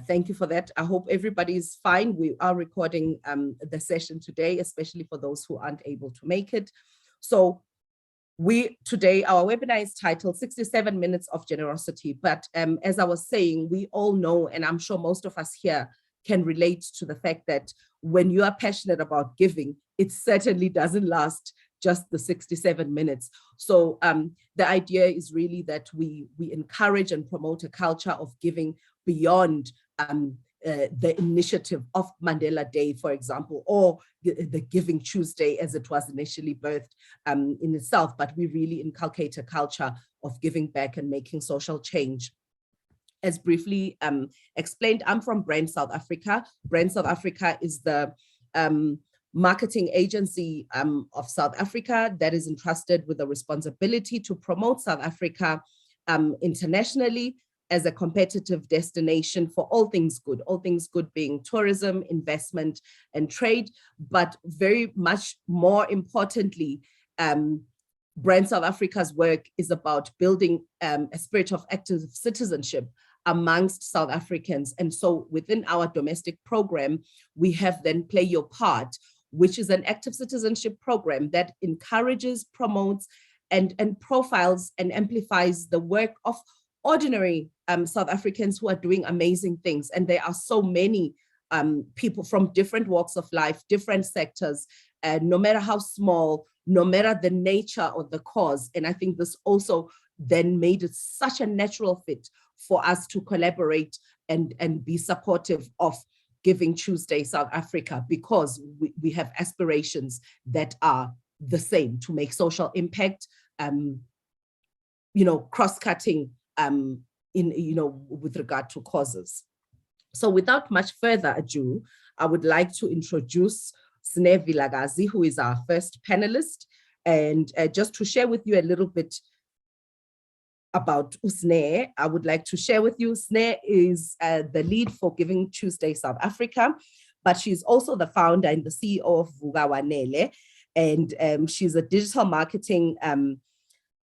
Thank you for that. I hope everybody's fine. We are recording the session today, especially for those who aren't able to make it. So today, our webinar is titled 67 Minutes of Generosity. But as I was saying, we all know, and I'm sure most of us here can relate to the fact that when you are passionate about giving, it certainly doesn't last just the 67 minutes. So the idea is really that we encourage and promote a culture of giving beyond the initiative of Mandela Day, for example, or the Giving Tuesday as it was initially birthed in itself, but we really inculcate a culture of giving back and making social change. As briefly explained, I'm from Brand South Africa. Brand South Africa is the marketing agency of South Africa that is entrusted with the responsibility to promote South Africa internationally as a competitive destination for all things good being tourism, investment, and trade, but very much more importantly, Brand South Africa's work is about building a spirit of active citizenship amongst South Africans. And so within our domestic program, we have then Play Your Part, which is an active citizenship program that encourages, promotes, and profiles and amplifies the work of ordinary South Africans who are doing amazing things. And there are so many people from different walks of life, different sectors, no matter how small, no matter the nature or the cause. And I think this also then made it such a natural fit for us to collaborate and be supportive of Giving Tuesday South Africa, because we have aspirations that are the same, to make social impact, cross-cutting with regard to causes. So without much further ado, I would like to introduce Sneh Vilakazi, who is our first panelist, and just to share with you a little bit about Sneh, I would like to share with you, Sneh is the lead for Giving Tuesday South Africa, but she's also the founder and the CEO of Vuka Wanele, and she's a digital marketing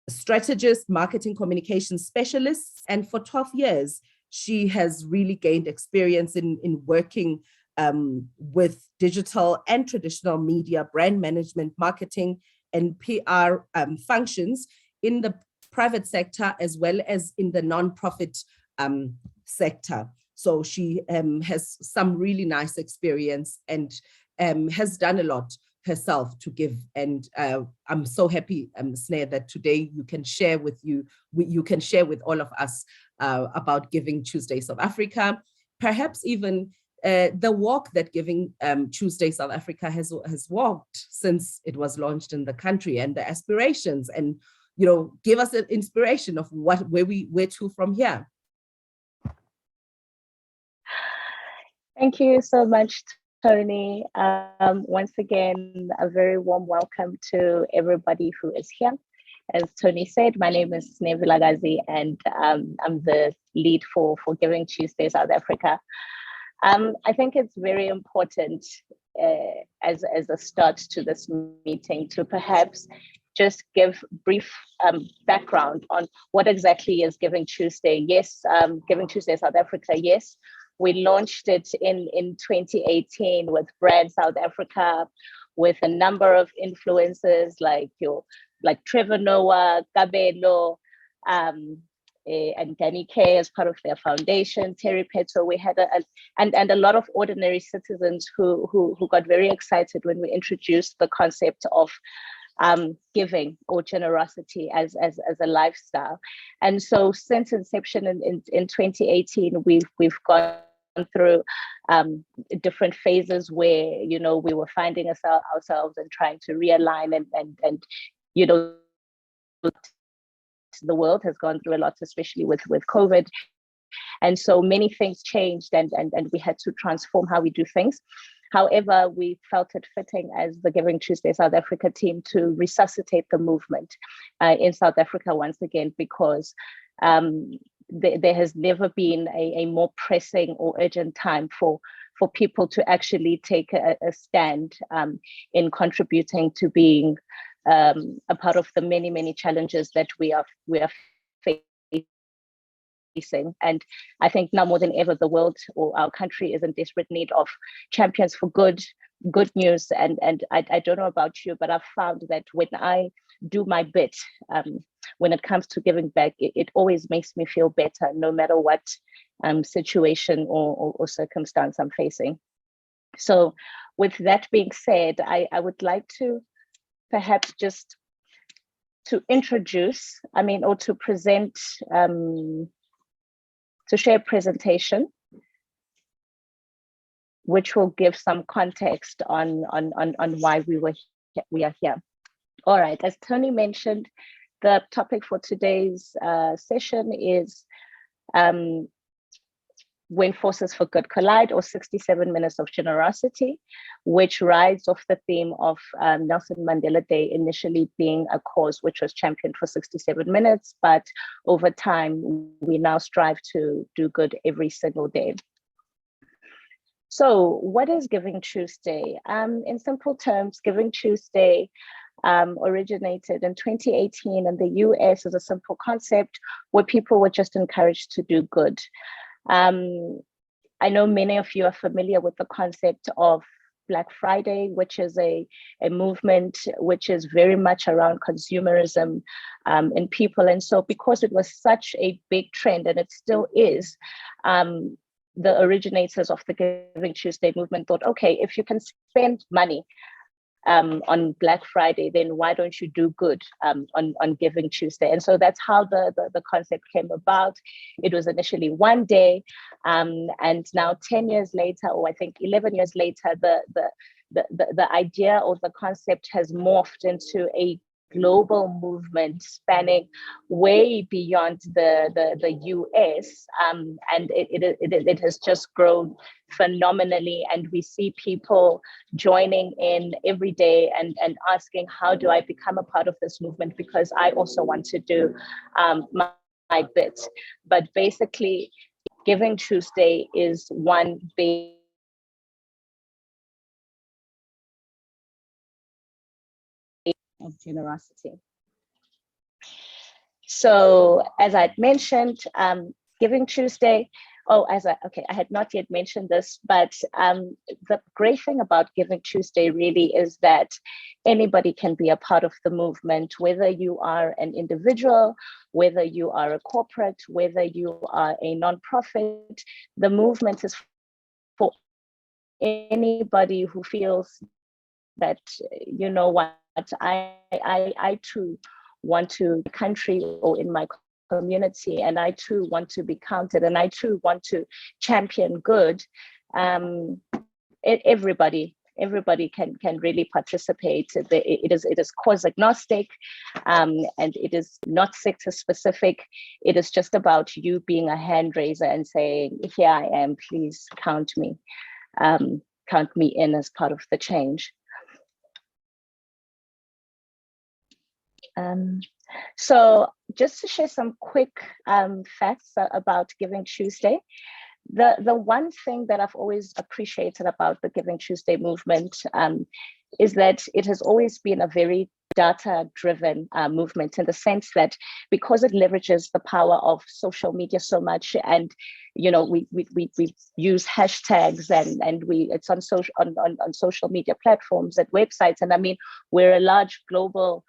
strategist, marketing communication specialist, and for 12 years, she has really gained experience in working with digital and traditional media, brand management, marketing, and PR functions in the private sector as well as in the nonprofit sector. So she has some really nice experience and has done a lot herself to give. And I'm so happy, Sneh, that today you can share with all of us about Giving Tuesday South Africa, perhaps even the walk that Giving Tuesday South Africa has walked since it was launched in the country, and the aspirations, and give us an inspiration of where to from here. Thank you so much, Tony. Once again, a very warm welcome to everybody who is here. As Tony said, my name is Sneh Vilakazi, and I'm the lead for Giving Tuesday South Africa. I think it's very important as a start to this meeting to perhaps just give brief background on what exactly is Giving Tuesday. Yes, Giving Tuesday South Africa, yes. We launched it in 2018 with Brand South Africa, with a number of influencers like Trevor Noah, Kabelo, and Danny K as part of their foundation, Terry Petto. We had and a lot of ordinary citizens who got very excited when we introduced the concept of giving or generosity as a lifestyle. And so since inception in 2018, we've gone through different phases where we were finding ourselves and trying to realign and the world has gone through a lot, especially with COVID. And so many things changed and we had to transform how we do things. However, we felt it fitting as the Giving Tuesday South Africa team to resuscitate the movement in South Africa once again, because there has never been a more pressing or urgent time for people to actually take a stand in contributing to being a part of the many challenges that we are facing And I think now more than ever, the world or our country is in desperate need of champions for good news. And I don't know about you, but I've found that when I do my bit, when it comes to giving back, it always makes me feel better, no matter what situation or circumstance I'm facing. So with that being said, I would like to perhaps just to introduce, or to present, to share a presentation which will give some context on why we are here. All right, as Tony mentioned, the topic for today's session is When Forces for Good Collide, or 67 Minutes of Generosity, which rides off the theme of Nelson Mandela Day initially being a cause which was championed for 67 minutes, but over time, we now strive to do good every single day. So what is Giving Tuesday? In simple terms, Giving Tuesday originated in 2018 in the US as a simple concept where people were just encouraged to do good. I know many of you are familiar with the concept of Black Friday, which is a movement which is very much around consumerism in people. And so because it was such a big trend, and it still is, the originators of the Giving Tuesday movement thought, okay, if you can spend money on Black Friday, then why don't you do good on Giving Tuesday? And so that's how the concept came about. It was initially one day, and now 10 years later, or I think 11 years later, the idea or the concept has morphed into a global movement spanning way beyond the US, and it has just grown phenomenally, and we see people joining in every day and asking, how do I become a part of this movement, because I also want to do my bit. But basically, Giving Tuesday is one big of generosity. So as I'd mentioned, Giving Tuesday, I had not yet mentioned this, but the great thing about Giving Tuesday really is that anybody can be a part of the movement, whether you are an individual, whether you are a corporate, whether you are a nonprofit. The movement is for anybody who feels that, you know what, I too want to country or in my community, and I too want to be counted, and I too want to champion good. Everybody can really participate. It is cause agnostic, and it is not sector specific. It is just about you being a hand raiser and saying, here I am, please count me in as part of the change. So just to share some quick facts about Giving Tuesday, the one thing that I've always appreciated about the Giving Tuesday movement is that it has always been a very data-driven movement, in the sense that because it leverages the power of social media so much, and we use hashtags and it's on social media platforms and websites, and I mean, we're a large global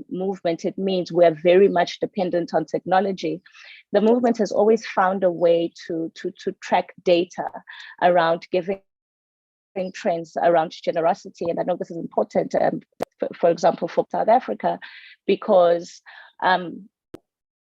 movement. It means we're very much dependent on technology. The movement has always found a way to track data around giving trends around generosity. And I know this is important, for example, for South Africa, because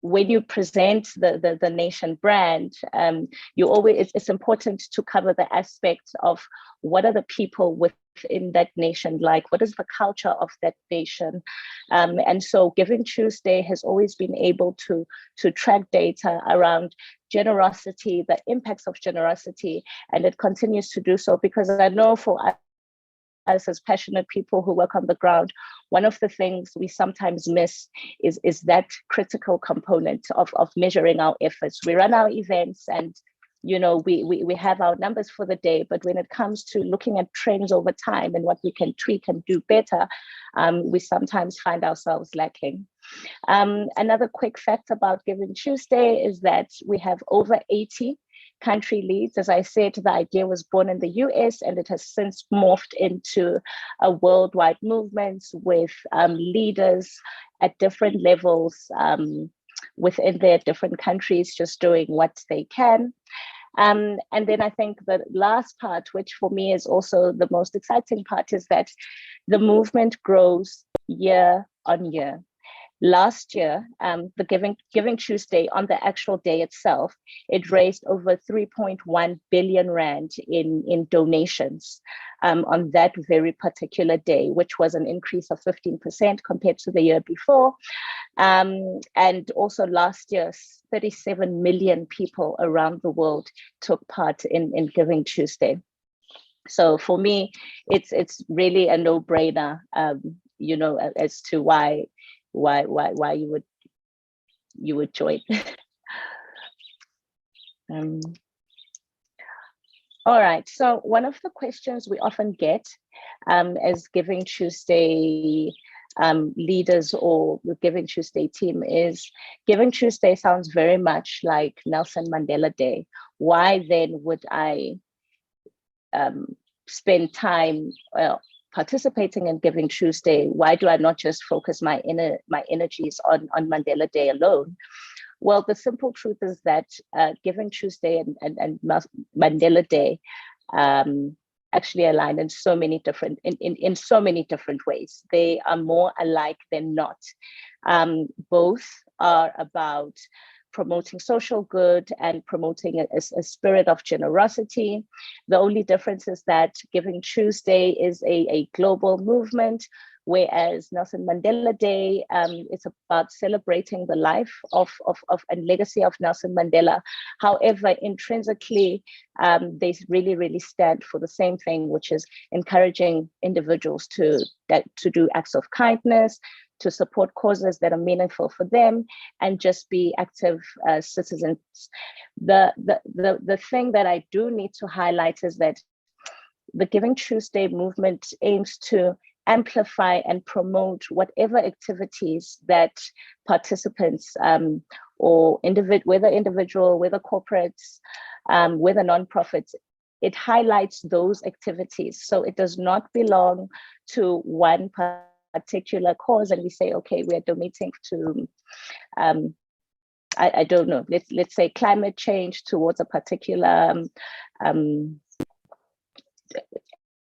when you present the nation brand, it's important to cover the aspects of what are the people within that nation like, what is the culture of that nation, and so Giving Tuesday has always been able to track data around generosity, the impacts of generosity, and it continues to do so, because I know for us as passionate people who work on the ground, one of the things we sometimes miss is that critical component of measuring our efforts. We run our events and we have our numbers for the day, but when it comes to looking at trends over time and what we can tweak and do better, we sometimes find ourselves lacking. Another quick fact about Giving Tuesday is that we have over 80 country leads. As I said, the idea was born in the US and it has since morphed into a worldwide movement with leaders at different levels within their different countries, just doing what they can. And then I think the last part, which for me is also the most exciting part, is that the movement grows year on year. Last year, the Giving Tuesday, on the actual day itself, it raised over 3.1 billion rand in donations on that very particular day, which was an increase of 15% compared to the year before. And also last year, 37 million people around the world took part in Giving Tuesday. So for me, it's really a no-brainer, you know, as to why you would join. All right, so one of the questions we often get as Giving Tuesday leaders or the Giving Tuesday team is, Giving Tuesday sounds very much like Nelson Mandela Day. Why then would I spend time participating in Giving Tuesday? Why do I not just focus my energies on Mandela Day alone? Well, the simple truth is that Giving Tuesday and Mandela Day actually align in so many different ways. They are more alike than not. Both are about promoting social good and promoting a spirit of generosity. The only difference is that Giving Tuesday is a global movement, whereas Nelson Mandela Day, it's about celebrating the life of and legacy of Nelson Mandela. However, intrinsically, they really stand for the same thing, which is encouraging individuals to do acts of kindness, to support causes that are meaningful for them, and just be active citizens. The thing that I do need to highlight is that the Giving Tuesday movement aims to amplify and promote whatever activities that participants or whether individual, whether corporates, whether nonprofits, it highlights those activities. So it does not belong to one particular cause and we say, okay, we're donating to I don't know, let's say climate change towards a particular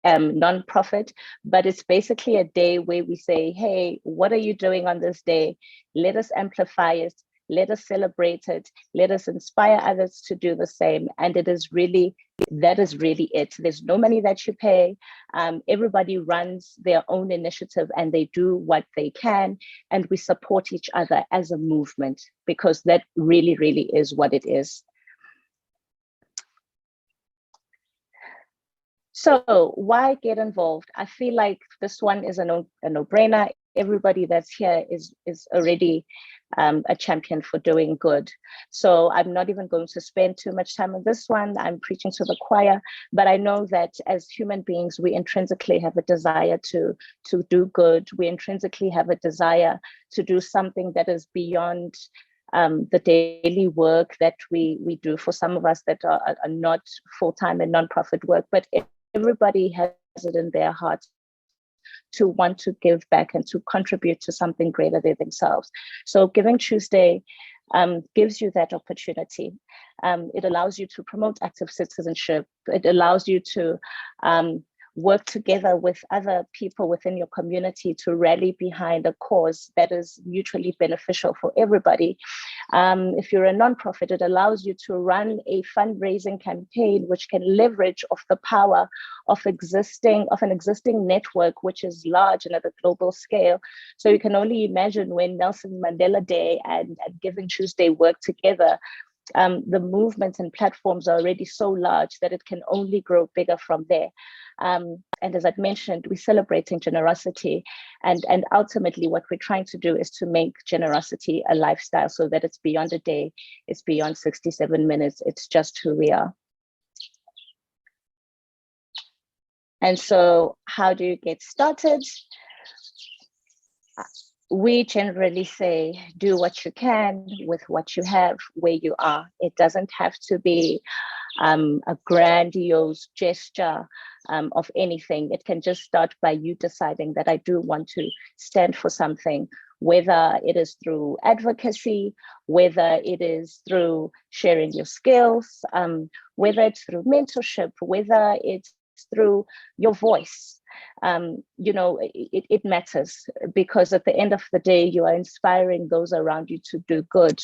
nonprofit, but it's basically a day where we say, hey, what are you doing on this day? Let us amplify it, let us celebrate it, let us inspire others to do the same. And that is really it. There's no money that you pay. Everybody runs their own initiative and they do what they can, and we support each other as a movement, because that really is what it is. So why get involved? I feel like this one is a no-brainer. Everybody that's here is already a champion for doing good. So I'm not even going to spend too much time on this one. I'm preaching to the choir, but I know that as human beings, we intrinsically have a desire to do good. We intrinsically have a desire to do something that is beyond the daily work that we do. For some of us that are not full-time in nonprofit work, but everybody has it in their heart to want to give back and to contribute to something greater than themselves. So Giving Tuesday gives you that opportunity. It allows you to promote active citizenship. It allows you to work together with other people within your community to rally behind a cause that is mutually beneficial for everybody. If you're a nonprofit, it allows you to run a fundraising campaign which can leverage off the power of an existing network, which is large and at a global scale. So you can only imagine when Nelson Mandela Day and Giving Tuesday work together, the movements and platforms are already so large that it can only grow bigger from there. And as I've mentioned, we're celebrating generosity, and ultimately what we're trying to do is to make generosity a lifestyle, so that it's beyond a day, it's beyond 67 minutes, it's just who we are. And so how do you get started? we generally say, do what you can with what you have where you are. It doesn't have to be a grandiose gesture of anything. It can just start by you deciding that I do want to stand for something, whether it is through advocacy, whether it is through sharing your skills, whether it's through mentorship, whether it's through your voice. It matters, because at the end of the day, you are inspiring those around you to do good.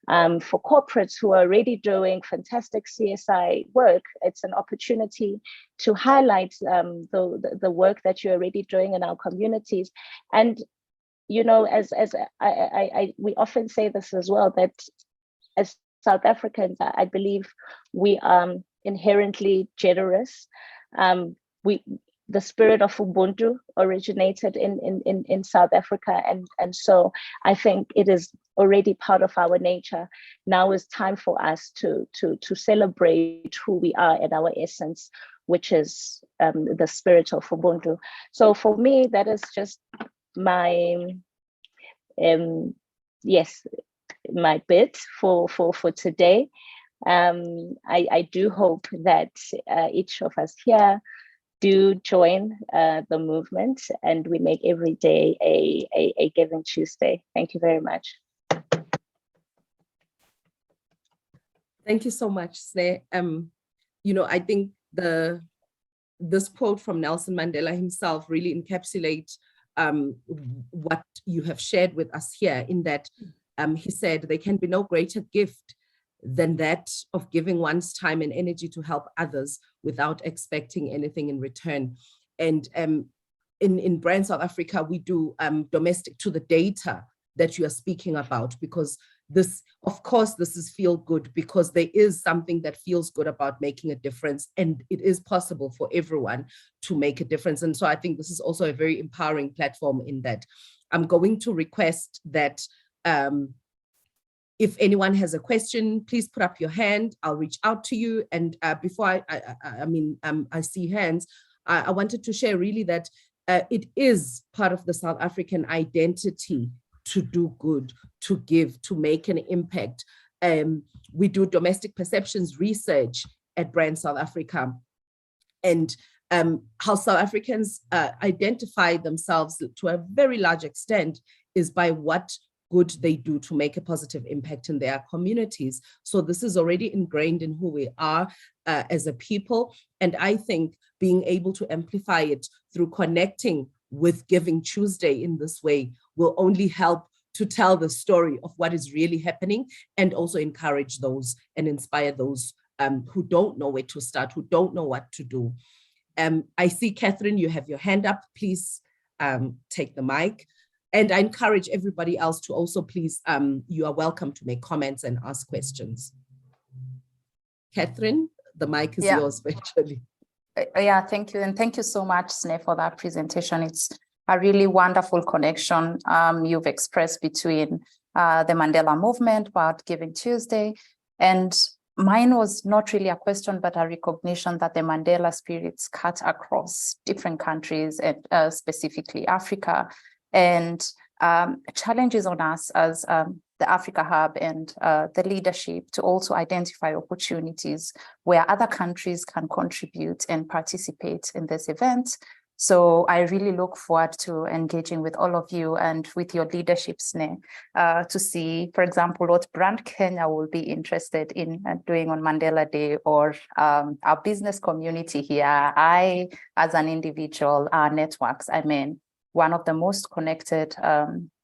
For corporates who are already doing fantastic CSI work, it's an opportunity to highlight the work that you're already doing in our communities. And as we often say this as well, that as South Africans, I believe we are inherently generous. The spirit of Ubuntu originated in South Africa. And so I think it is already part of our nature. Now is time for us to celebrate who we are at our essence, which is the spirit of Ubuntu. So for me, that is just my, my bit for today. I do hope that each of us here do join the movement, and we make every day a Giving Tuesday. Thank you very much. Thank you so much, Sneh. I think this quote from Nelson Mandela himself really encapsulates what you have shared with us here, in that he said, there can be no greater gift than that of giving one's time and energy to help others without expecting anything in return. And in Brand South Africa, we do domestic to the data that you are speaking about, because this, of course, this is feel good, because there is something that feels good about making a difference, and it is possible for everyone to make a difference. And so I think this is also a very empowering platform, in that I'm going to request that if anyone has a question, please put up your hand. I'll reach out to you. And before I see hands, I wanted to share really that it is part of the South African identity to do good, to give, to make an impact. We do domestic perceptions research at Brand South Africa, and how South Africans identify themselves to a very large extent is by what good they do to make a positive impact in their communities. So this is already ingrained in who we are as a people. And I think being able to amplify it through connecting with Giving Tuesday in this way will only help to tell the story of what is really happening, and also encourage those and inspire those who don't know where to start, who don't know what to do. I see, Catherine, you have your hand up. Please take the mic. And I encourage everybody else to also please, you are welcome to make comments and ask questions. Catherine, the mic is yours virtually. Yeah, thank you. And thank you so much, Sneh, for that presentation. It's a really wonderful connection you've expressed between the Mandela movement about Giving Tuesday. And mine was not really a question, but a recognition that the Mandela spirits cut across different countries, and specifically Africa. And challenges on us as the Africahub and the leadership to also identify opportunities where other countries can contribute and participate in this event. So I really look forward to engaging with all of you and with your leadership, Sneh, to see, for example, what Brand Kenya will be interested in doing on Mandela Day, or our business community here. I, as an individual, our networks, one of the most connected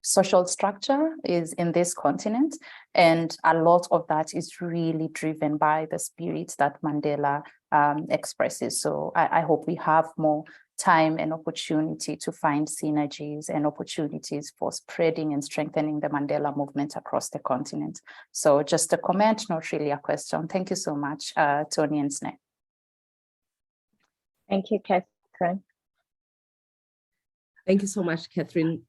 social structure is in this continent. And a lot of that is really driven by the spirit that Mandela expresses. So I hope we have more time and opportunity to find synergies and opportunities for spreading and strengthening the Mandela movement across the continent. So just a comment, not really a question. Thank you so much, Tony and Sneh. Thank you, Catherine. Thank you so much, Catherine.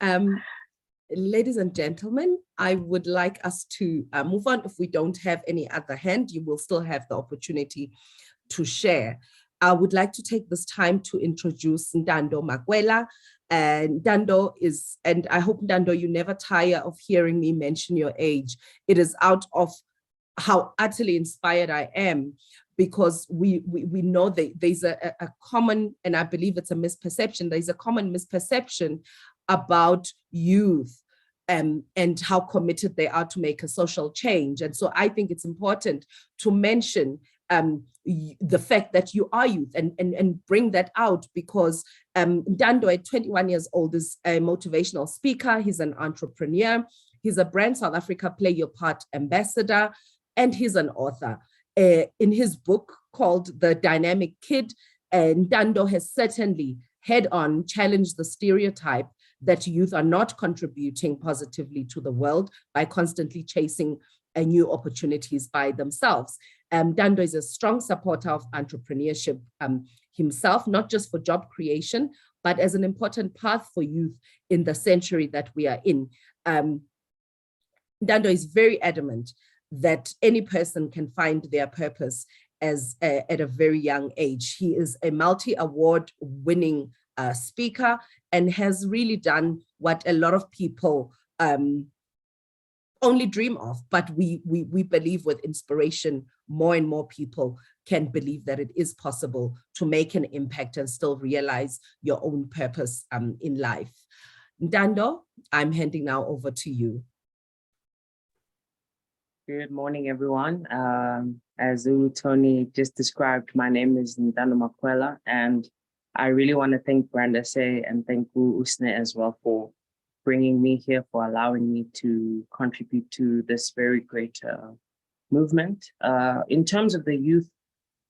Ladies and gentlemen, I would like us to move on. If we don't have any other hand, you will still have the opportunity to share. I would like to take this time to introduce Ntando Makwela. And Ntando is, and I hope, Ntando, you never tire of hearing me mention your age. It is out of how utterly inspired I am, because we know that there's a common, and I believe it's a misperception, there's a common misperception about youth and how committed they are to make a social change. And so I think it's important to mention the fact that you are youth and bring that out, because Ntando at 21 years old is a motivational speaker, he's an entrepreneur, he's a Brand South Africa Play Your Part ambassador, and he's an author. In his book called The Dynamic Kid, Ntando has certainly head-on challenged the stereotype that youth are not contributing positively to the world by constantly chasing new opportunities by themselves. Ntando is a strong supporter of entrepreneurship himself, not just for job creation, but as an important path for youth in the century that we are in. Ntando is very adamant that any person can find their purpose at a very young age. He is a multi-award winning speaker and has really done what a lot of people only dream of, but we believe with inspiration, more and more people can believe that it is possible to make an impact and still realize your own purpose in life. Ntando, I'm handing now over to you. Good morning, everyone. As Tony just described, my name is Ntando Makwela, and I really want to thank Brand SA and thank Usne as well for bringing me here, for allowing me to contribute to this very great movement. In terms of the youth,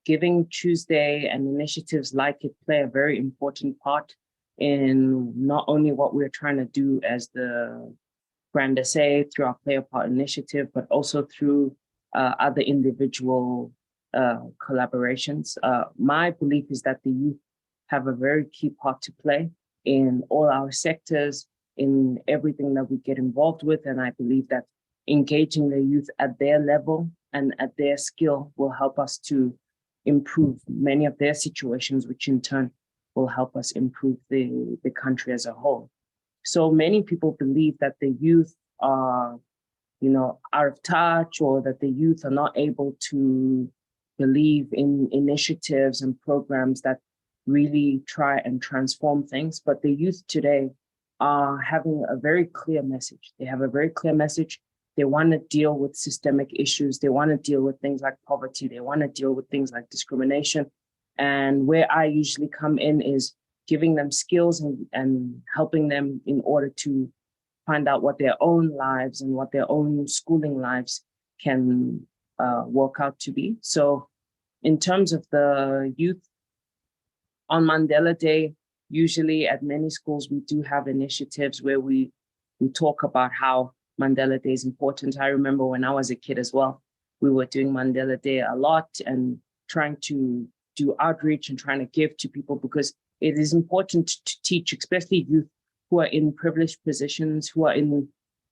Giving Tuesday and initiatives like it play a very important part in not only what we're trying to do as the Brand SA through our Play a Part initiative, but also through other individual collaborations. My belief is that the youth have a very key part to play in all our sectors, in everything that we get involved with. And I believe that engaging the youth at their level and at their skill will help us to improve many of their situations, which in turn will help us improve the country as a whole. So many people believe that the youth are, out of touch, or that the youth are not able to believe in initiatives and programs that really try and transform things. But the youth today are having a very clear message. They have a very clear message. They want to deal with systemic issues. They want to deal with things like poverty. They want to deal with things like discrimination. And where I usually come in is giving them skills and helping them in order to find out what their own lives and what their own schooling lives can work out to be. So in terms of the youth, on Mandela Day, usually at many schools, we do have initiatives where we talk about how Mandela Day is important. I remember when I was a kid as well, we were doing Mandela Day a lot and trying to do outreach and trying to give to people, because it is important to teach, especially youth who are in privileged positions, who are in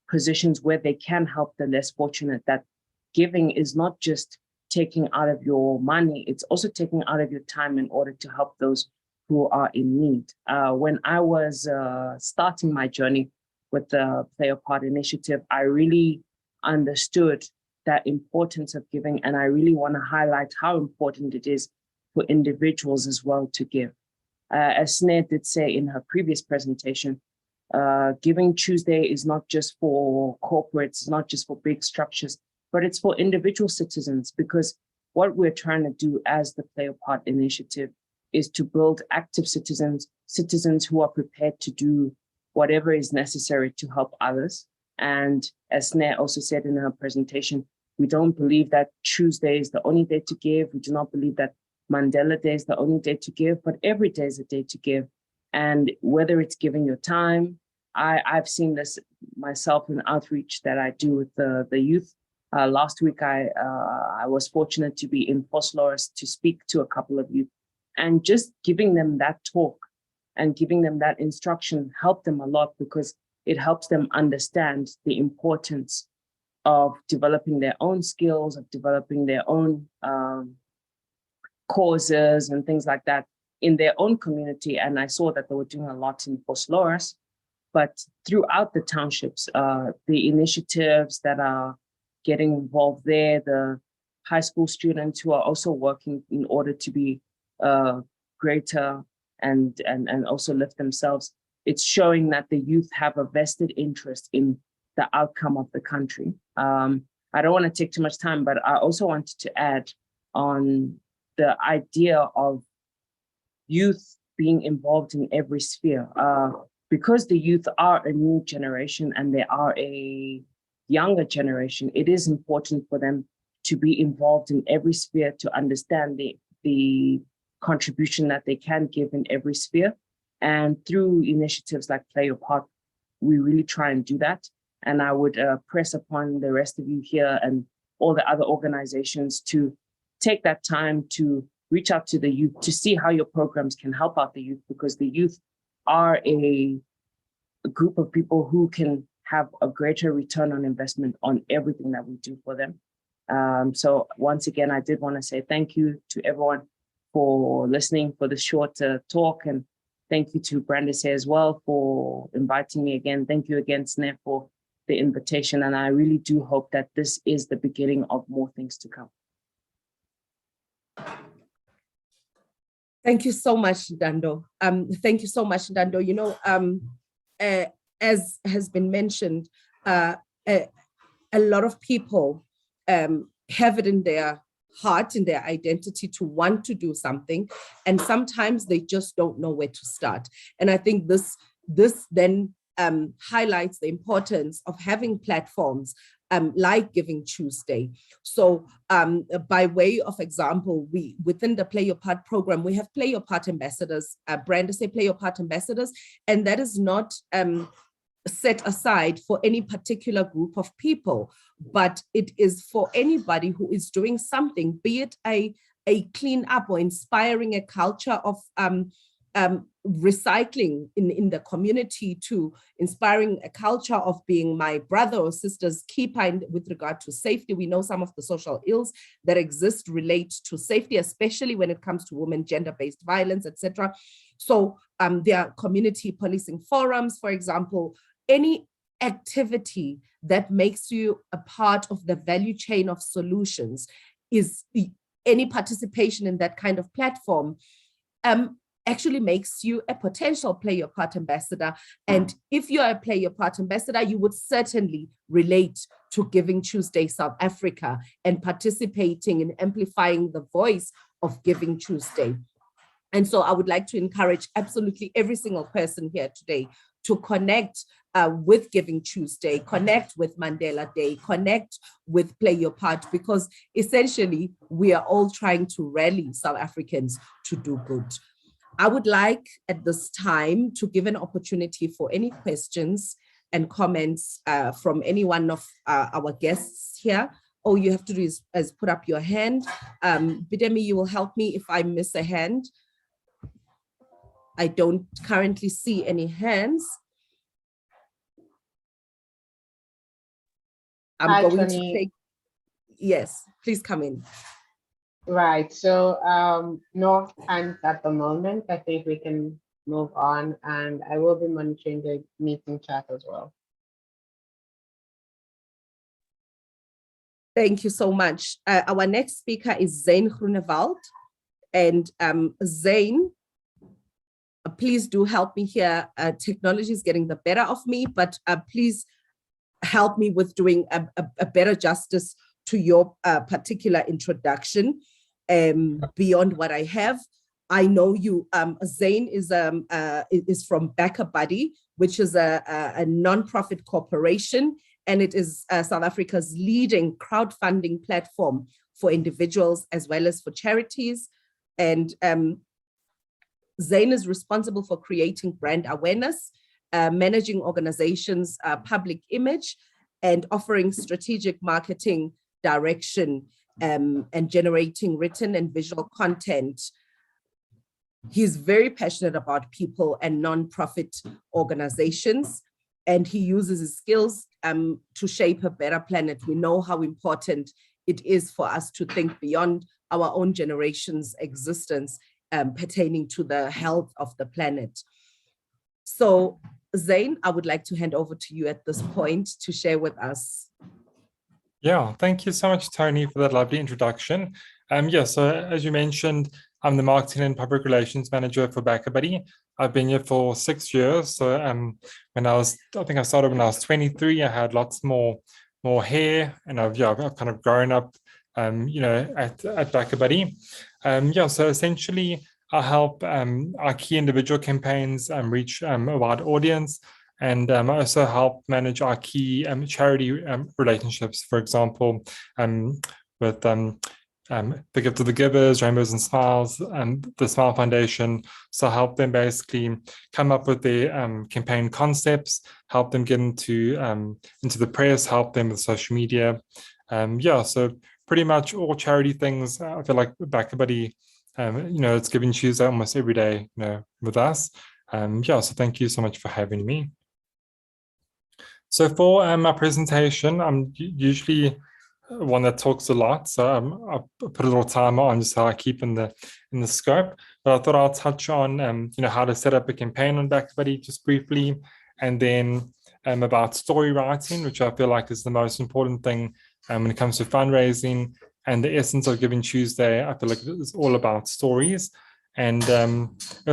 positions where they can help the less fortunate, that giving is not just taking out of your money, it's also taking out of your time in order to help those who are in need. When I was starting my journey with the Play a Part initiative, I really understood that importance of giving, and I really want to highlight how important it is for individuals as well to give. As Sneh did say in her previous presentation, Giving Tuesday is not just for corporates, it's not just for big structures, but it's for individual citizens, because what we're trying to do as the Play a Part initiative is to build active citizens, citizens who are prepared to do whatever is necessary to help others. And as Sneh also said in her presentation, we don't believe that Tuesday is the only day to give. We do not believe that Mandela Day is the only day to give, but every day is a day to give. And whether it's giving your time, I've seen this myself in outreach that I do with the youth. Last week, I was fortunate to be in Vosloorus to speak to a couple of youth, and just giving them that talk and giving them that instruction helped them a lot, because it helps them understand the importance of developing their own skills, of developing their own causes and things like that in their own community. And I saw that they were doing a lot in Vosloorus, but throughout the townships, the initiatives that are getting involved there, the high school students who are also working in order to be greater and also lift themselves, it's showing that the youth have a vested interest in the outcome of the country. I don't want to take too much time, but I also wanted to add on the idea of youth being involved in every sphere. Because the youth are a new generation and they are a younger generation, it is important for them to be involved in every sphere, to understand the contribution that they can give in every sphere. And through initiatives like Play Your Part, we really try and do that. And I would press upon the rest of you here and all the other organizations to take that time to reach out to the youth to see how your programs can help out the youth, because the youth are a group of people who can have a greater return on investment on everything that we do for them. So once again, I did want to say thank you to everyone for listening for the short talk, and thank you to Brandis as well for inviting me again. Thank you again, Sneh, for the invitation. And I really do hope that this is the beginning of more things to come. Thank you so much, Dando. Thank you so much, Dando. You know, as has been mentioned, a lot of people have it in their heart, in their identity to want to do something, and sometimes they just don't know where to start. And I think this then highlights the importance of having platforms like Giving Tuesday. So by way of example, we within the Play Your Part program, we have Play Your Part ambassadors, Brandon say Play Your Part ambassadors, and that is not set aside for any particular group of people, but it is for anybody who is doing something, be it a clean up or inspiring a culture of recycling in the community, to inspiring a culture of being my brother or sister's keeper with regard to safety. We know some of the social ills that exist relate to safety, especially when it comes to women, gender-based violence, etc. So there are community policing forums, for example. Any activity that makes you a part of the value chain of solutions, is any participation in that kind of platform actually makes you a potential Play Your Part ambassador. And if you are a Play Your Part ambassador, you would certainly relate to Giving Tuesday South Africa and participating in amplifying the voice of Giving Tuesday. And so I would like to encourage absolutely every single person here today to connect with Giving Tuesday, connect with Mandela Day, connect with Play Your Part, because essentially we are all trying to rally South Africans to do good. I would like at this time to give an opportunity for any questions and comments from any one of our guests here. All you have to do is put up your hand. Bidemi, you will help me if I miss a hand. I don't currently see any hands. I'm going to take, yes, please come in. Right, so no hands at the moment. I think we can move on, and I will be monitoring the meeting chat as well. Thank you so much. Our next speaker is Zane Groenewald, and Zane, please do help me here. Technology is getting the better of me, but please help me with doing a better justice to your particular introduction beyond what I have. I know you, Zane is from Backer Buddy, which is a non-profit corporation, and it is South Africa's leading crowdfunding platform for individuals as well as for charities. And Zane is responsible for creating brand awareness, managing organizations' public image, and offering strategic marketing direction and generating written and visual content. He's very passionate about people and non-profit organizations, and he uses his skills to shape a better planet. We know how important it is for us to think beyond our own generation's existence pertaining to the health of the planet. So Zain, I would like to hand over to you at this point to share with us. Yeah, thank you so much, Tony, for that lovely introduction. Yeah, so as you mentioned, I'm the Marketing and Public Relations Manager for BackaBuddy. I've been here for 6 years. So I think I started when I was 23. I had lots more hair, and I've kind of grown up, at BackaBuddy. Yeah, so essentially, I help our key individual campaigns reach a wide audience. And I also help manage our key charity relationships, for example, with the Gift of the Givers, Rainbows and Smiles, and the Smile Foundation. So help them basically come up with their campaign concepts, help them get into the press, help them with social media. So pretty much all charity things. I feel like BackaBuddy, it's Giving Tuesday almost every day, with us. So thank you so much for having me. So for my presentation, I'm usually one that talks a lot. So I'll put a little timer on just how I keep in the scope. But I thought I'll touch on how to set up a campaign on BackaBuddy just briefly, and then about story writing, which I feel like is the most important thing when it comes to fundraising. And the essence of Giving Tuesday, I feel like it's all about stories. And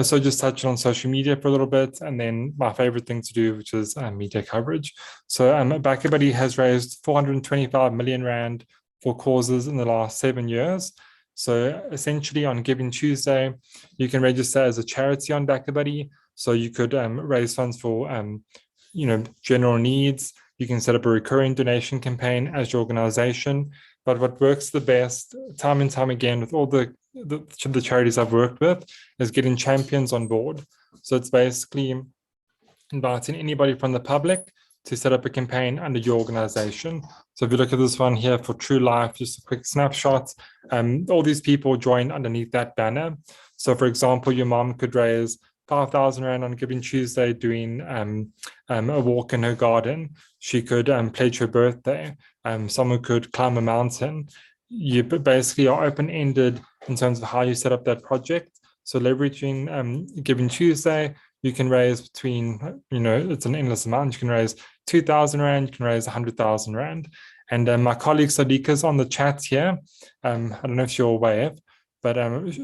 so just touch on social media for a little bit, and then my favorite thing to do, which is media coverage. So BackaBuddy has raised 425 million Rand for causes in the last 7 years. So essentially on Giving Tuesday, you can register as a charity on BackaBuddy. So you could raise funds for general needs. You can set up a recurring donation campaign as your organization. But what works the best time and time again with all the charities I've worked with is getting champions on board. So it's basically inviting anybody from the public to set up a campaign under your organization. So if you look at this one here for True Life, just a quick snapshot, all these people join underneath that banner. So for example, your mom could raise 5,000 Rand on Giving Tuesday doing a walk in her garden. She could pledge her birthday. Someone could climb a mountain. You basically are open-ended in terms of how you set up that project. So leveraging Giving Tuesday, you can raise between, it's an endless amount. You can raise 2,000 Rand, you can raise 100,000 Rand. And my colleague Sadiqa's on the chat here. I don't know if you're aware, but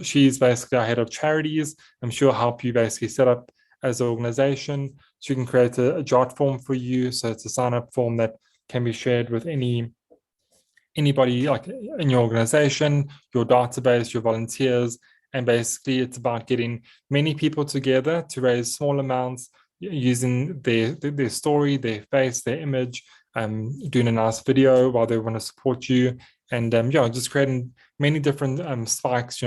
she's basically our head of charities. She'll help you basically set up as an organization. She can create a jot form for you. So it's a sign-up form that can be shared with anybody like in your organization, your database, your volunteers. And basically it's about getting many people together to raise small amounts using their story, their face, their image, doing a nice video while they want to support you. And just creating many different spikes,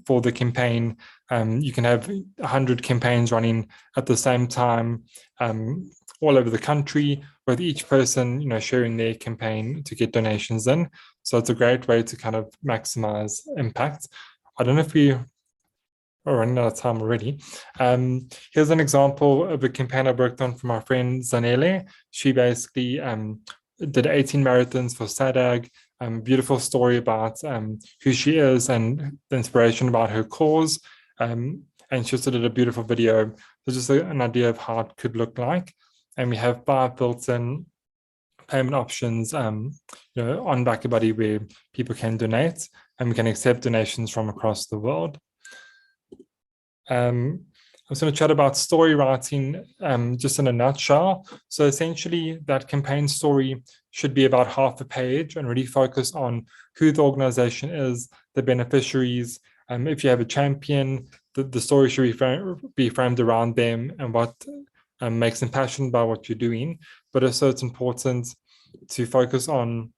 for the campaign. You can have 100 campaigns running at the same time all over the country, with each person, sharing their campaign to get donations in. So it's a great way to kind of maximize impact. I don't know if we are running out of time already. Here's an example of a campaign I worked on for my friend Zanele. She basically did 18 marathons for SADAG. Beautiful story about who she is and the inspiration about her cause. And she also did a beautiful video. So just an idea of how it could look like. And we have 5 built-in payment options, on BackaBuddy where people can donate, and we can accept donations from across the world. I'm just going to chat about story writing just in a nutshell. So essentially that campaign story should be about half a page and really focus on who the organization is, the beneficiaries. If you have a champion, the story should be framed around them and what makes them passionate about what you're doing. But also it's important to focus on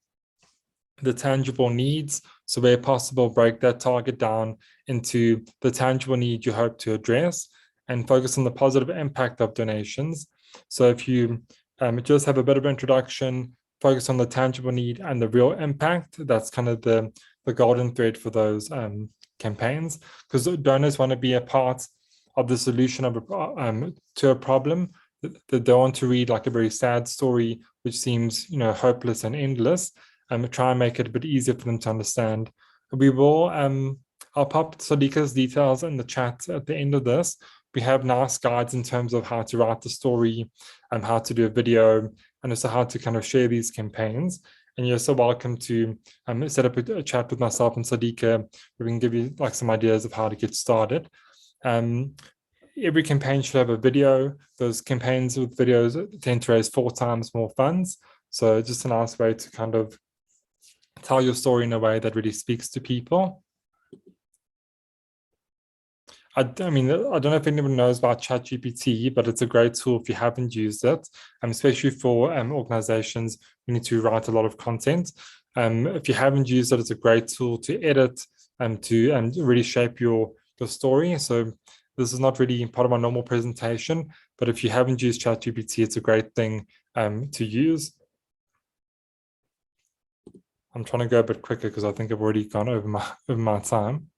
the tangible needs. So where possible, break that target down into the tangible need you hope to address and focus on the positive impact of donations. So if you just have a bit of introduction, focus on the tangible need and the real impact, that's kind of the golden thread for those campaigns, because donors want to be a part of the solution of to a problem. They don't want to read like a very sad story, which seems hopeless and endless. Try and make it a bit easier for them to understand We will, I'll pop Sadiqa's details in the chat at the end of this. We have nice guides in terms of how to write the story and how to do a video, and also how to kind of share these campaigns. And you're so welcome to set up a chat with myself and Sadiqa, where we can give you like some ideas of how to get started. Every campaign should have a video. Those campaigns with videos tend to raise 4 times more funds. So just a nice way to kind of tell your story in a way that really speaks to people. I mean, I don't know if anyone knows about ChatGPT, but it's a great tool if you haven't used it, especially for organizations who need to write a lot of content. If you haven't used it, it's a great tool to edit and to really shape your story. So this is not really part of my normal presentation, but if you haven't used ChatGPT, it's a great thing to use. I'm trying to go a bit quicker because I think I've already gone over my time.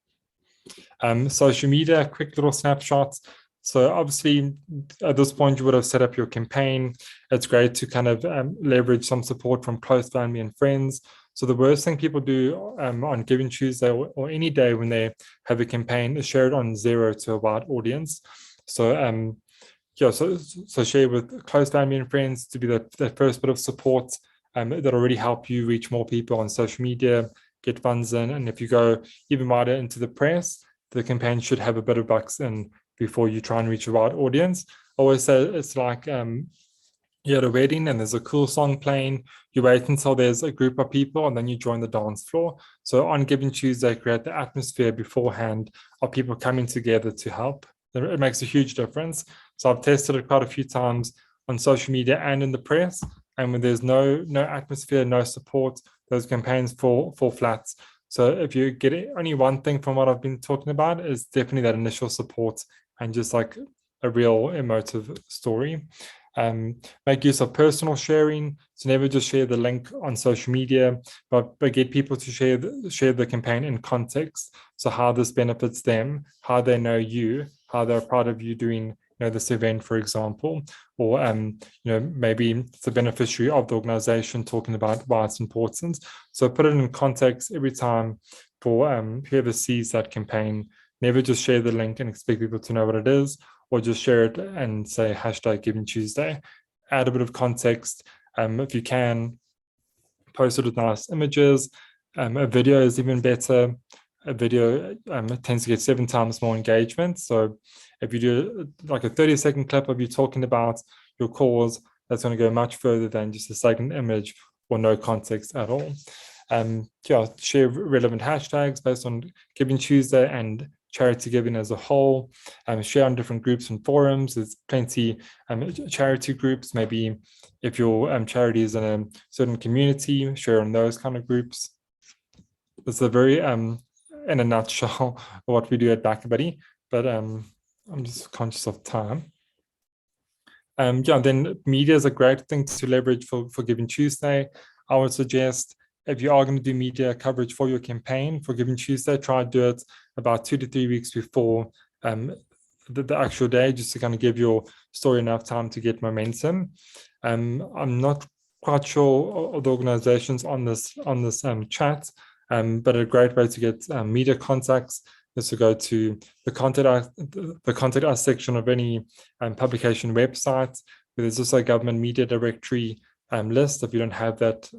Social media, quick little snapshots. So obviously at this point you would have set up your campaign. It's great to kind of leverage some support from close family and friends. So the worst thing people do on Giving Tuesday or any day when they have a campaign is share it on 0 to a wide audience. So yeah, so share with close family and friends to be that first bit of support that'll really help you reach more people on social media, get funds in. And if you go even wider into the press, the campaign should have a bit of bucks in before you try and reach a wide audience. I always say it's like you're at a wedding and there's a cool song playing. You wait until there's a group of people and then you join the dance floor. So on Giving Tuesday, create the atmosphere beforehand of people coming together to help. It makes a huge difference. So I've tested it quite a few times on social media and in the press. And when there's no atmosphere, no support, those campaigns fall flat. So if you get only one thing from what I've been talking about, is definitely that initial support and just like a real emotive story. Make use of personal sharing. So never just share the link on social media, but get people to share the campaign in context. So how this benefits them, how they know you, how they're proud of you doing this event, for example, or maybe it's a beneficiary of the organization talking about why it's important. So put it in context every time for whoever sees that campaign. Never just share the link and expect people to know what it is, or just share it and say #GivingTuesday. Add a bit of context. If you can, post it with nice images. A video is even better. A video tends to get 7 times more engagement. So if you do like a 30-second clip of you talking about your cause, that's going to go much further than just a second image or no context at all. Share relevant hashtags based on Giving Tuesday and charity giving as a whole. Share on different groups and forums. There's plenty charity groups. Maybe if your charity is in a certain community, share on those kind of groups. It's a very in a nutshell what we do at BackaBuddy, but I'm just conscious of time. Then media is a great thing to leverage for Giving Tuesday. I would suggest if you are going to do media coverage for your campaign for Giving Tuesday, try to do it about 2 to 3 weeks before the actual day, just to kind of give your story enough time to get momentum. I'm not quite sure of the organizations on this chat, but a great way to get media contacts is to go to the contact us section of any publication website, where there's also a government media directory list. If you don't have that,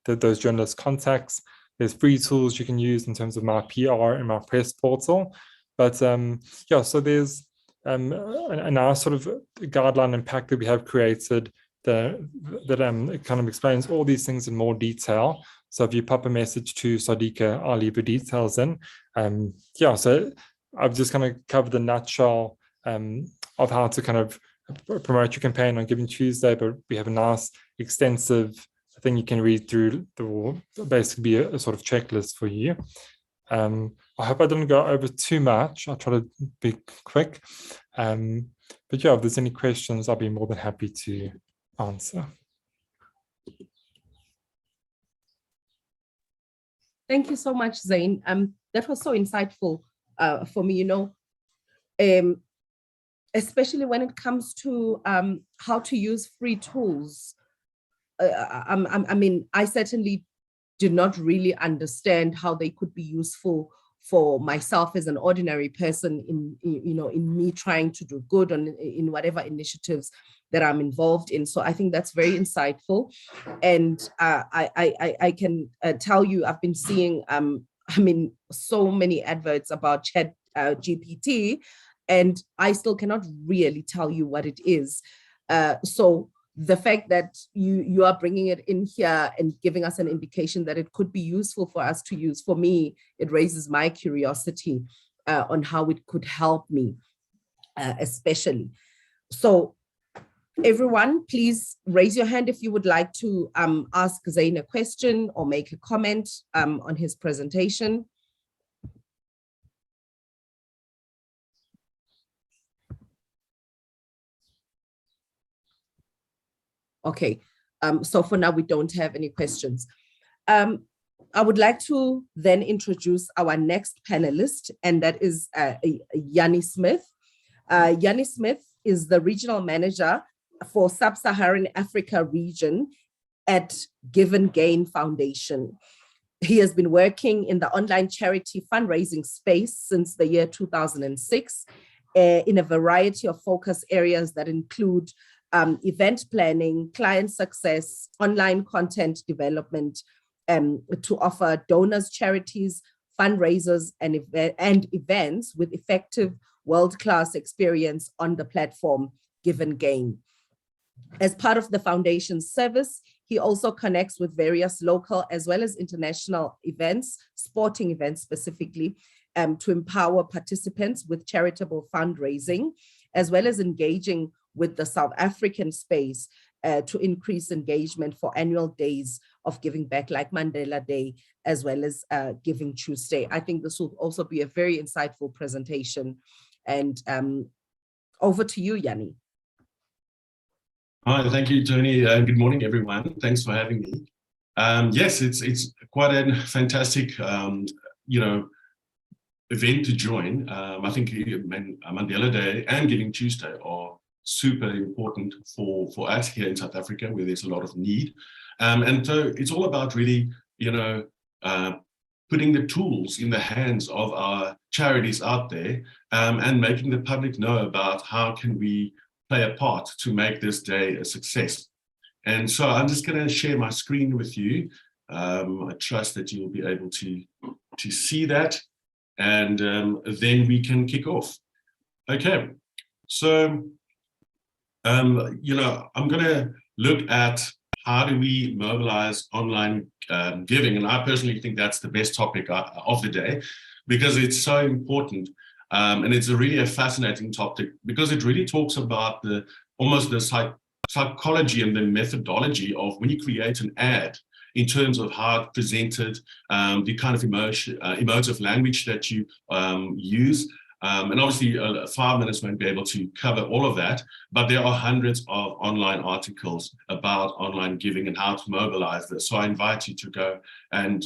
those journalist contacts, there's free tools you can use in terms of my PR and my press portal. But so there's a nice sort of guideline and pack that we have created that kind of explains all these things in more detail. So if you pop a message to Sadiqa, I'll leave the details in. So I've just kind of covered the nutshell of how to kind of promote your campaign on Giving Tuesday, but we have a nice extensive thing you can read through that will basically be a sort of checklist for you. I hope I didn't go over too much. I'll try to be quick. But if there's any questions, I'll be more than happy to answer. Thank you so much, Zain. That was so insightful for me, especially when it comes to how to use free tools. I mean, I certainly did not really understand how they could be useful for myself as an ordinary person in me trying to do good in whatever initiatives that I'm involved in. So I think that's very insightful. And I can tell you, I've been seeing, so many adverts about Chat GPT, and I still cannot really tell you what it is. So the fact that you are bringing it in here and giving us an indication that it could be useful for us to use, for me, it raises my curiosity on how it could help me, especially. So everyone, please raise your hand if you would like to ask Zain a question or make a comment on his presentation. Okay, so for now, we don't have any questions. I would like to then introduce our next panelist, and that is Yanni Smith. Yanni Smith is the regional manager for Sub-Saharan Africa region at GivingTuesday Foundation. He has been working in the online charity fundraising space since the year 2006 in a variety of focus areas that include event planning, client success, online content development, to offer donors, charities, fundraisers, and events with effective world-class experience on the platform GivingTuesday. As part of the foundation's service, he also connects with various local as well as international events, sporting events specifically, to empower participants with charitable fundraising, as well as engaging with the South African space to increase engagement for annual days of giving back, like Mandela Day, as well as Giving Tuesday. I think this will also be a very insightful presentation. And over to you, Yanni. Hi, thank you, Tony. Good morning, everyone. Thanks for having me. Yes, it's quite a fantastic, event to join. I think Mandela Day and Giving Tuesday are super important for us here in South Africa, where there's a lot of need. And so it's all about really, putting the tools in the hands of our charities out there, and making the public know about how can we play a part to make this day a success. And so I'm just going to share my screen with you. I trust that you'll be able to see that, and then we can kick off. Okay, so I'm going to look at how do we mobilize online giving, and I personally think that's the best topic of the day, because it's so important. And it's really a fascinating topic, because it really talks about the psychology and the methodology of when you create an ad, in terms of how it's presented, the kind of emotive language that you use. And obviously 5 minutes won't be able to cover all of that, but there are hundreds of online articles about online giving and how to mobilize this. So I invite you to go and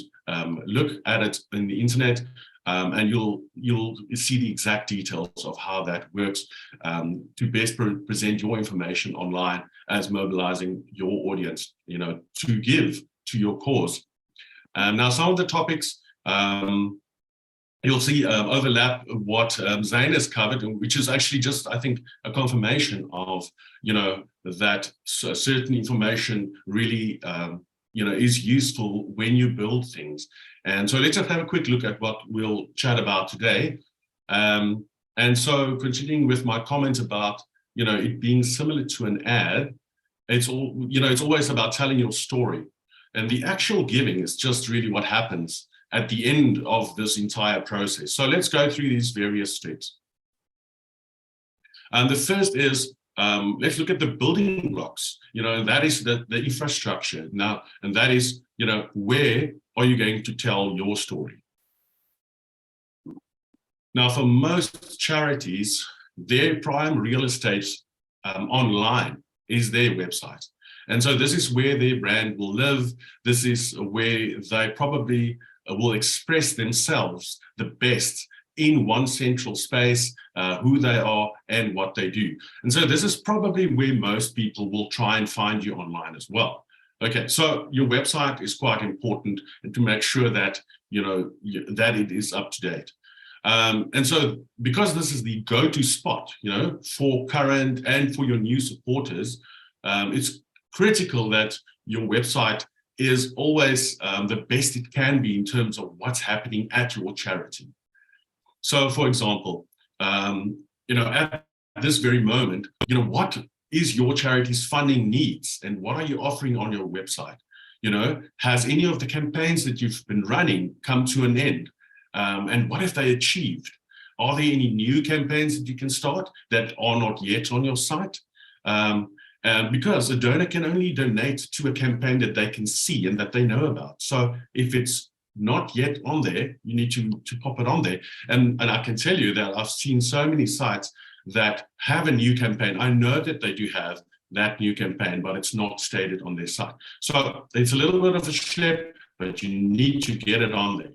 look at it in the internet, and you'll see the exact details of how that works, to best present your information online as mobilizing your audience, to give to your cause. Now, some of the topics you'll see overlap what Zain has covered, which is actually just, I think, a confirmation of, that certain information really, is useful when you build things. And so let's just have a quick look at what we'll chat about today. And so continuing with my comment about, it being similar to an ad, it's always about telling your story. And the actual giving is just really what happens at the end of this entire process. So let's go through these various steps. And the first is, let's look at the building blocks, and that is the infrastructure now, and that is, where are you going to tell your story? Now, for most charities, their prime real estate online is their website. And so this is where their brand will live. This is where they probably will express themselves the best in one central space, who they are and what they do. And so this is probably where most people will try and find you online as well. Okay, so your website is quite important, and to make sure that that it is up to date. And so, because this is the go-to spot, for current and for your new supporters, it's critical that your website is always the best it can be in terms of what's happening at your charity. So, for example, at this very moment, what is your charity's funding needs, and what are you offering on your website? Has any of the campaigns that you've been running come to an end? And what have they achieved? Are there any new campaigns that you can start that are not yet on your site? Because a donor can only donate to a campaign that they can see and that they know about. So if it's not yet on there, you need to pop it on there. And I can tell you that I've seen so many sites that have a new campaign. I know that they do have that new campaign, but it's not stated on their site. So it's a little bit of a schlep, but you need to get it on there.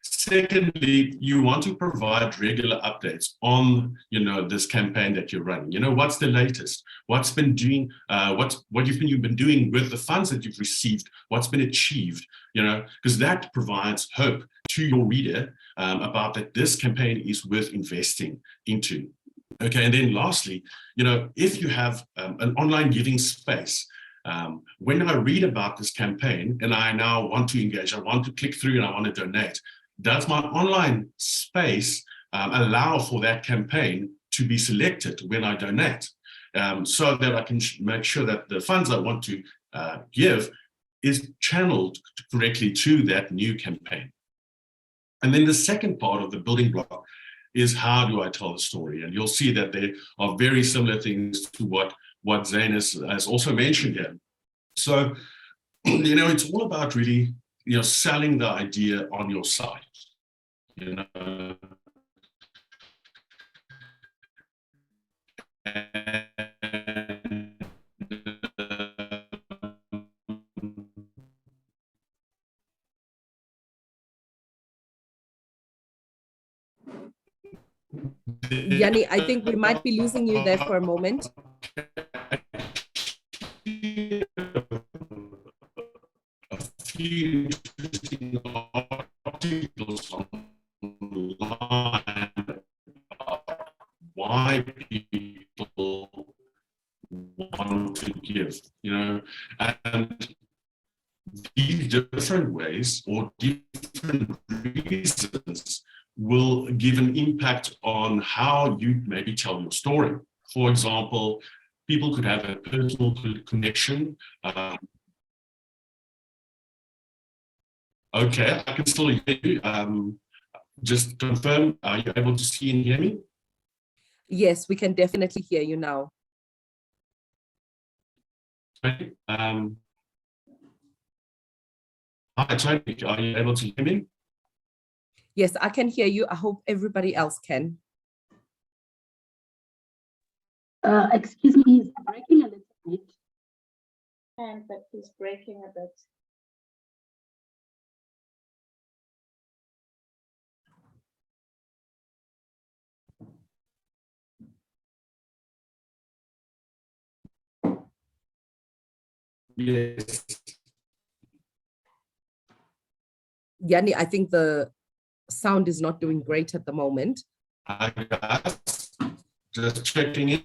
Secondly, you want to provide regular updates on, this campaign that you're running. What's the latest? What's been doing? What you've been doing with the funds that you've received? What's been achieved? Because that provides hope to your reader about that this campaign is worth investing into. Okay, and then lastly, if you have an online giving space, when I read about this campaign and I now want to engage, I want to click through and I want to donate, does my online space allow for that campaign to be selected when I donate, so that I can make sure that the funds I want to give is channeled correctly to that new campaign? And then the second part of the building block is, how do I tell the story? And you'll see that there are very similar things to what Zane has also mentioned here. So, it's all about really, selling the idea on your site. Yanni, I think we might be losing you there for a moment. A few interesting articles online about why people want to give, and these different ways or different reasons will give an impact on how you maybe tell your story. For example, people could have a personal connection. Okay, I can still hear you. Just confirm, are you able to see and hear me? Yes, we can definitely hear you now. Okay. Hi, Tony, are you able to hear me? Yes, I can hear you. I hope everybody else can. Excuse me, he's breaking a little bit. But he's breaking a bit. Yes. Yanni, I think the sound is not doing great at the moment. Hi guys, just checking in.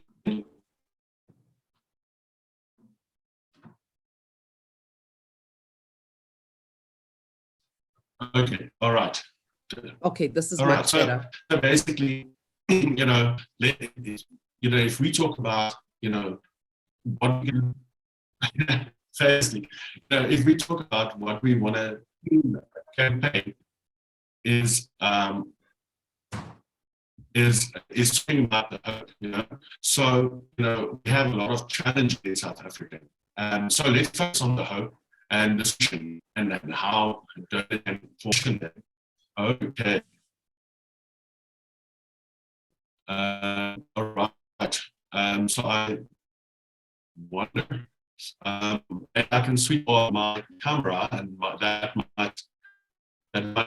Okay, all right. Okay, this is All much right, better. so basically, if we talk about, what we can, firstly, if we talk about what we want to campaign is talking about the hope, So, we have a lot of challenges in South Africa. So let's focus on the hope and the solution and how to function that. Okay. All right. So I wonder if I can switch on my camera, and that might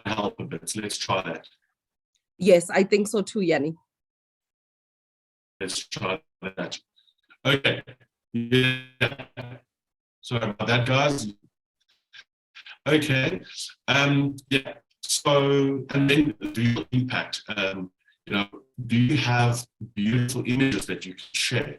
help a bit. So let's try that. Yes, I think so too, Yanni. Let's try that. Okay. Yeah. Sorry about that, guys. Okay. Yeah. So, and then the impact. Do you have beautiful images that you can share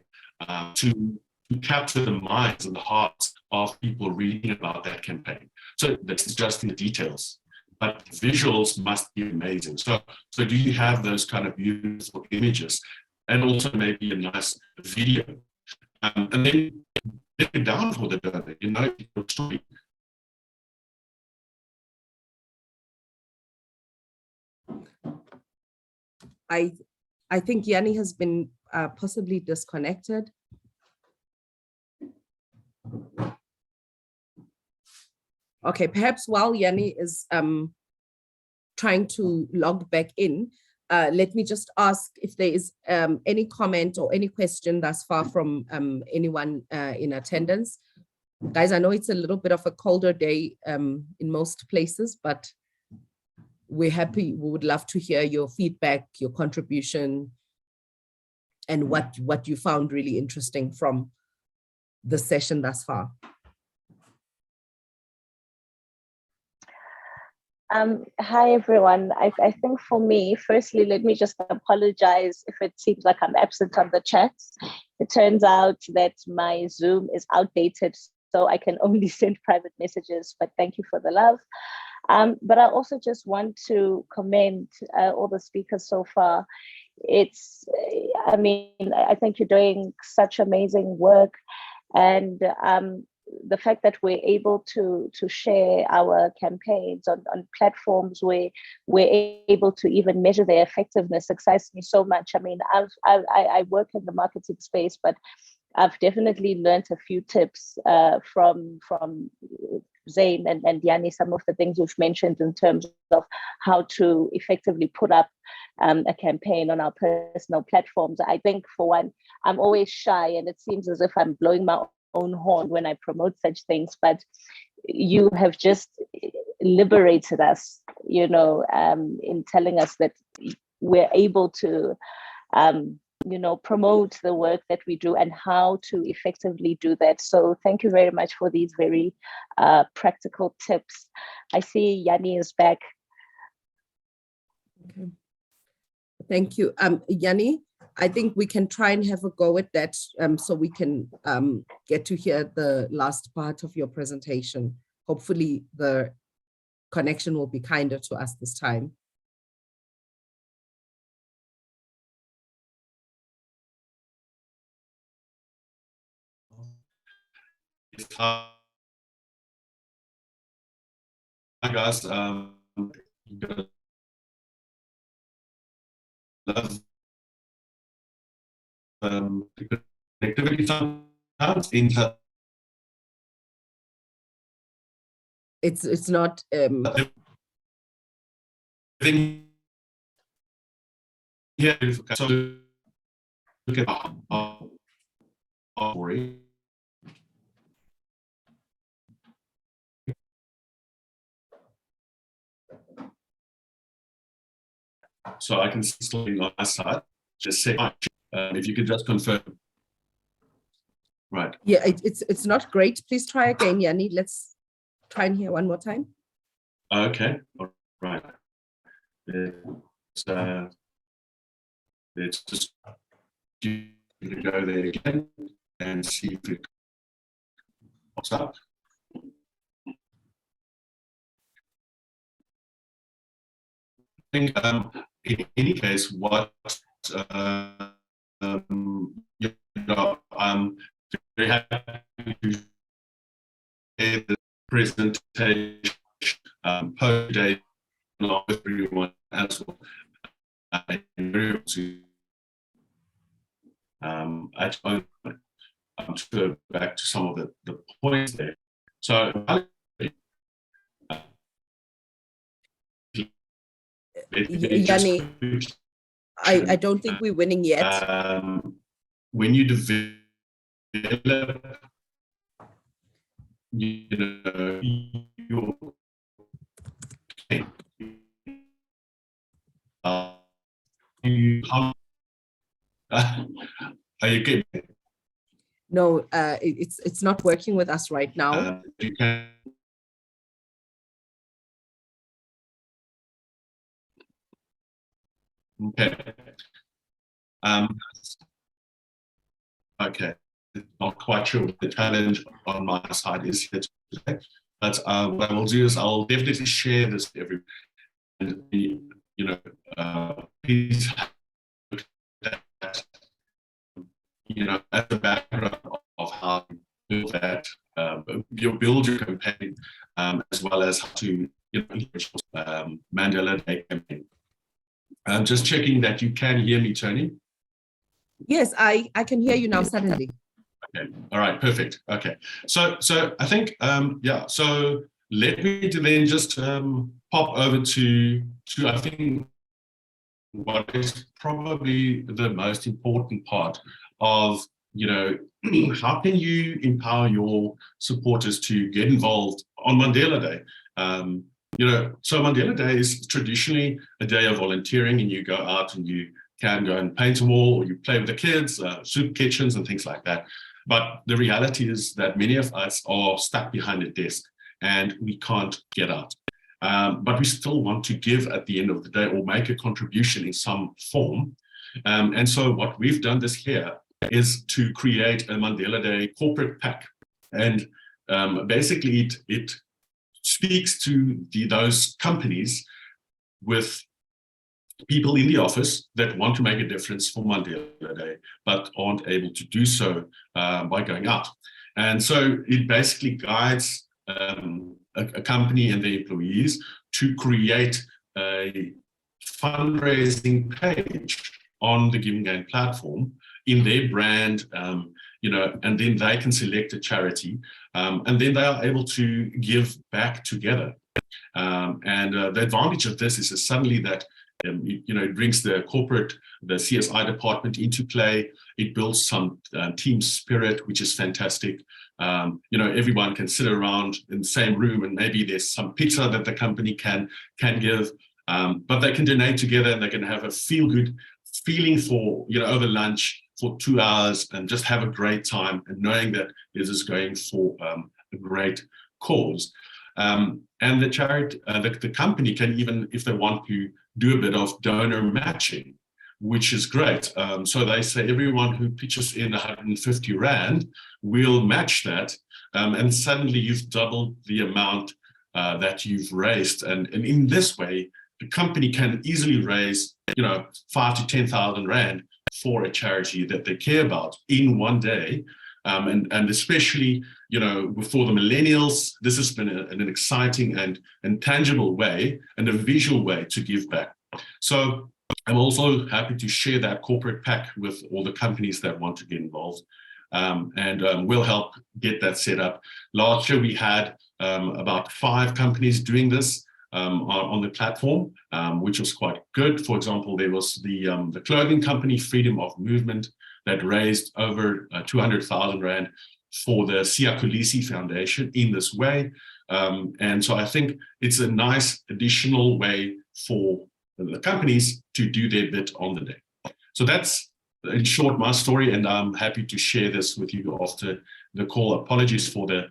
to capture the minds and the hearts of people reading about that campaign? So that's just in the details, but visuals must be amazing. So do you have those kind of beautiful images, and also maybe a nice video, and then break it down for the donor, your story. I think Yanni has been possibly disconnected. Okay, perhaps while Yanni is trying to log back in, let me just ask if there is any comment or any question thus far from anyone in attendance. Guys, I know it's a little bit of a colder day in most places, but we're happy. We would love to hear your feedback, your contribution, and what you found really interesting from the session thus far. Hi, everyone. I think for me, firstly, let me just apologize if it seems like I'm absent on the chats. It turns out that my Zoom is outdated, so I can only send private messages, but thank you for the love. But I also just want to commend all the speakers so far. I think you're doing such amazing work, and the fact that we're able to share our campaigns on platforms where we're able to even measure their effectiveness excites me so much. I mean, I work in the marketing space, but I've definitely learned a few tips from Zain and Yanni, some of the things you've mentioned in terms of how to effectively put up a campaign on our personal platforms. I think, for one, I'm always shy, and it seems as if I'm blowing my own horn when I promote such things, but you have just liberated us, in telling us that we're able to promote the work that we do and how to effectively do that. So thank you very much for these very practical tips. I see Yanni is back. Okay. Thank you. Yanni, I think we can try and have a go at that so we can get to hear the last part of your presentation. Hopefully the connection will be kinder to us this time. Hi guys, love connectivity sometimes it's not yeah, so look at our story. So I can see on my side, just say, if you could just confirm. Right. Yeah, it's not great. Please try again, Yanni. Let's try and hear one more time. Okay, all right. Let's just go there again and see if it pops up. I think in any case, what I'm very happy to share the presentation post today along with everyone as well. To go back to some of the points there. So Yanni, I don't think we're winning yet. When you develop, your are you good? No, it's not working with us right now. You can. Okay. Okay. Not quite sure what the challenge on my side is here today, but what I will do is I'll definitely share this with everyone. And please look at that, as a background of how you build that, build your campaign, as well as how to Mandela Day campaign. I'm just checking that you can hear me, Tony. Yes, I can hear you now suddenly. Okay, all right, perfect. Okay, so I think, so let me then just pop over to I think what is probably the most important part of, how can you empower your supporters to get involved on Mandela Day? So Mandela Day is traditionally a day of volunteering, and you go out and you can go and paint a wall, or you play with the kids, soup kitchens and things like that. But the reality is that many of us are stuck behind a desk and we can't get out. But we still want to give at the end of the day, or make a contribution in some form. And so what we've done this year is to create a Mandela Day corporate pack. And basically it speaks to those companies with people in the office that want to make a difference for Mandela Day, but aren't able to do so by going out. And so it basically guides a company and their employees to create a fundraising page on the GivingTuesday platform in their brand, and then they can select a charity, and then they are able to give back together. And the advantage of this is suddenly that it brings the CSI department into play. It builds some team spirit, which is fantastic. Everyone can sit around in the same room, and maybe there's some pizza that the company can give, but they can donate together, and they can have a feel-good feeling for, over lunch for 2 hours, and just have a great time, and knowing that this is going for a great cause. And the charity, the company can even, if they want to, do a bit of donor matching, which is great. So they say everyone who pitches in 150 Rand will match that, and suddenly you've doubled the amount that you've raised. And in this way, the company can easily raise, 5,000 to 10,000 Rand for a charity that they care about in one day. And especially, for the millennials, this has been an exciting and tangible way, and a visual way to give back. So I'm also happy to share that corporate pack with all the companies that want to get involved, and we'll help get that set up. Last year, we had about 5 companies doing this on the platform, which was quite good. For example, there was the clothing company Freedom of Movement that raised over 200,000 Rand for the Siya Kolisi Foundation in this way. And so I think it's a nice additional way for the companies to do their bit on the day. So that's, in short, my story, and I'm happy to share this with you after the call. Apologies for the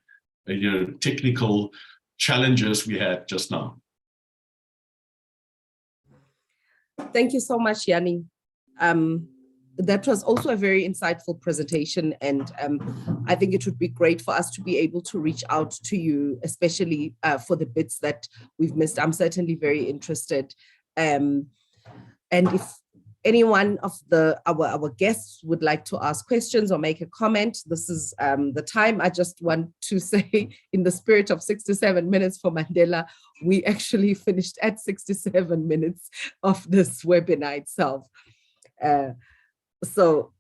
technical challenges we had just now. Thank you so much, Yanni. That was also a very insightful presentation, and I think it would be great for us to be able to reach out to you, especially for the bits that we've missed. I'm certainly very interested. And if anyone of our guests would like to ask questions or make a comment, this is the time. I just want to say, in the spirit of 67 minutes for Mandela, we actually finished at 67 minutes of this webinar itself. So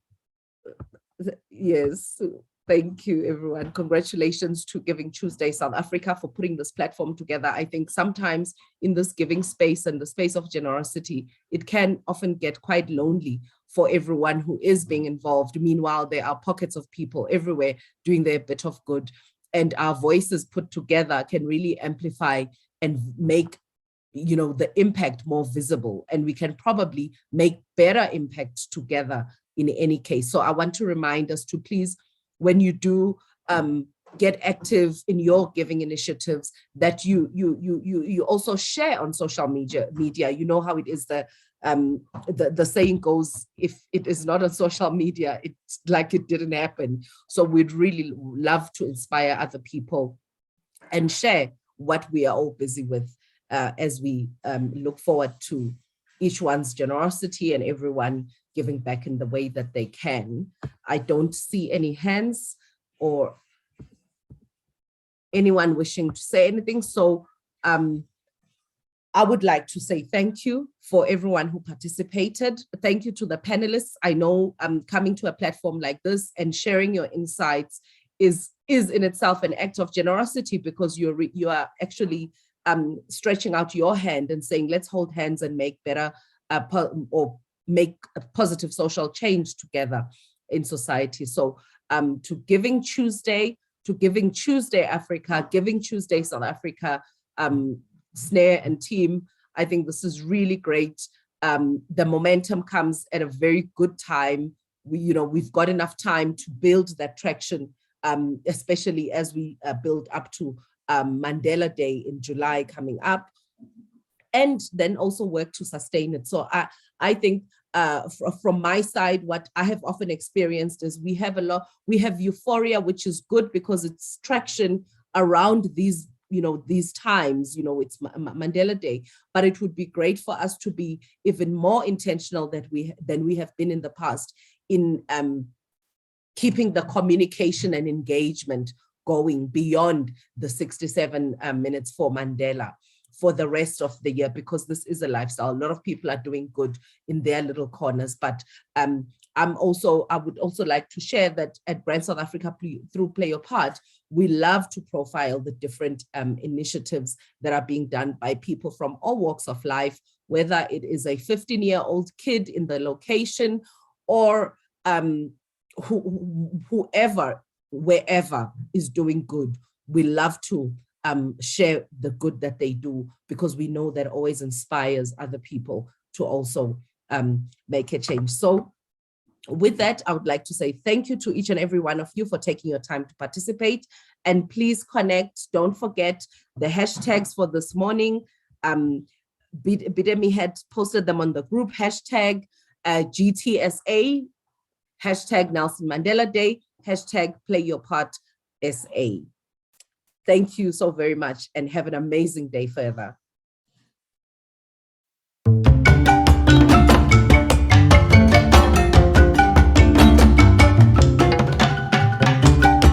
yes, thank you, everyone. Congratulations to GivingTuesday South Africa for putting this platform together. I think sometimes in this giving space and the space of generosity, it can often get quite lonely for everyone who is being involved. Meanwhile, there are pockets of people everywhere doing their bit of good, and our voices put together can really amplify and make the impact more visible, and we can probably make better impact together in any case. So I want to remind us to please, when you do get active in your giving initiatives, that you also share on social media. You know how it is, the saying goes, if it is not on social media, it's like it didn't happen. So we'd really love to inspire other people and share what we are all busy with as we look forward to each one's generosity and everyone giving back in the way that they can. I don't see any hands or anyone wishing to say anything. So I would like to say thank you for everyone who participated. Thank you to the panelists. I know coming to a platform like this and sharing your insights is in itself an act of generosity, because you are actually stretching out your hand and saying, let's hold hands and make better or make a positive social change together in society. So to Giving Tuesday, to GivingTuesday Africa, GivingTuesday South Africa, Snare and team, I think this is really great. The momentum comes at a very good time. We've got enough time to build that traction, especially as we build up to Mandela Day in July coming up, and then also work to sustain it. So I think from my side, what I have often experienced is we have euphoria, which is good because it's traction around these times. It's Mandela Day, but it would be great for us to be even more intentional than we have been in the past in keeping the communication and engagement going beyond the 67 minutes for Mandela for the rest of the year, because this is a lifestyle. A lot of people are doing good in their little corners, but I would also like to share that at Brand South Africa, through Play Your Part, we love to profile the different initiatives that are being done by people from all walks of life, whether it is a 15-year-old kid in the location or whoever, wherever is doing good. We love to share the good that they do, because we know that always inspires other people to also make a change. So with that, I would like to say thank you to each and every one of you for taking your time to participate, and please connect. Don't forget the hashtags for this morning. Bidemi had posted them on the group, hashtag GTSA, hashtag Nelson Mandela Day, hashtag Play Your Part SA. Thank you so very much and have an amazing day further.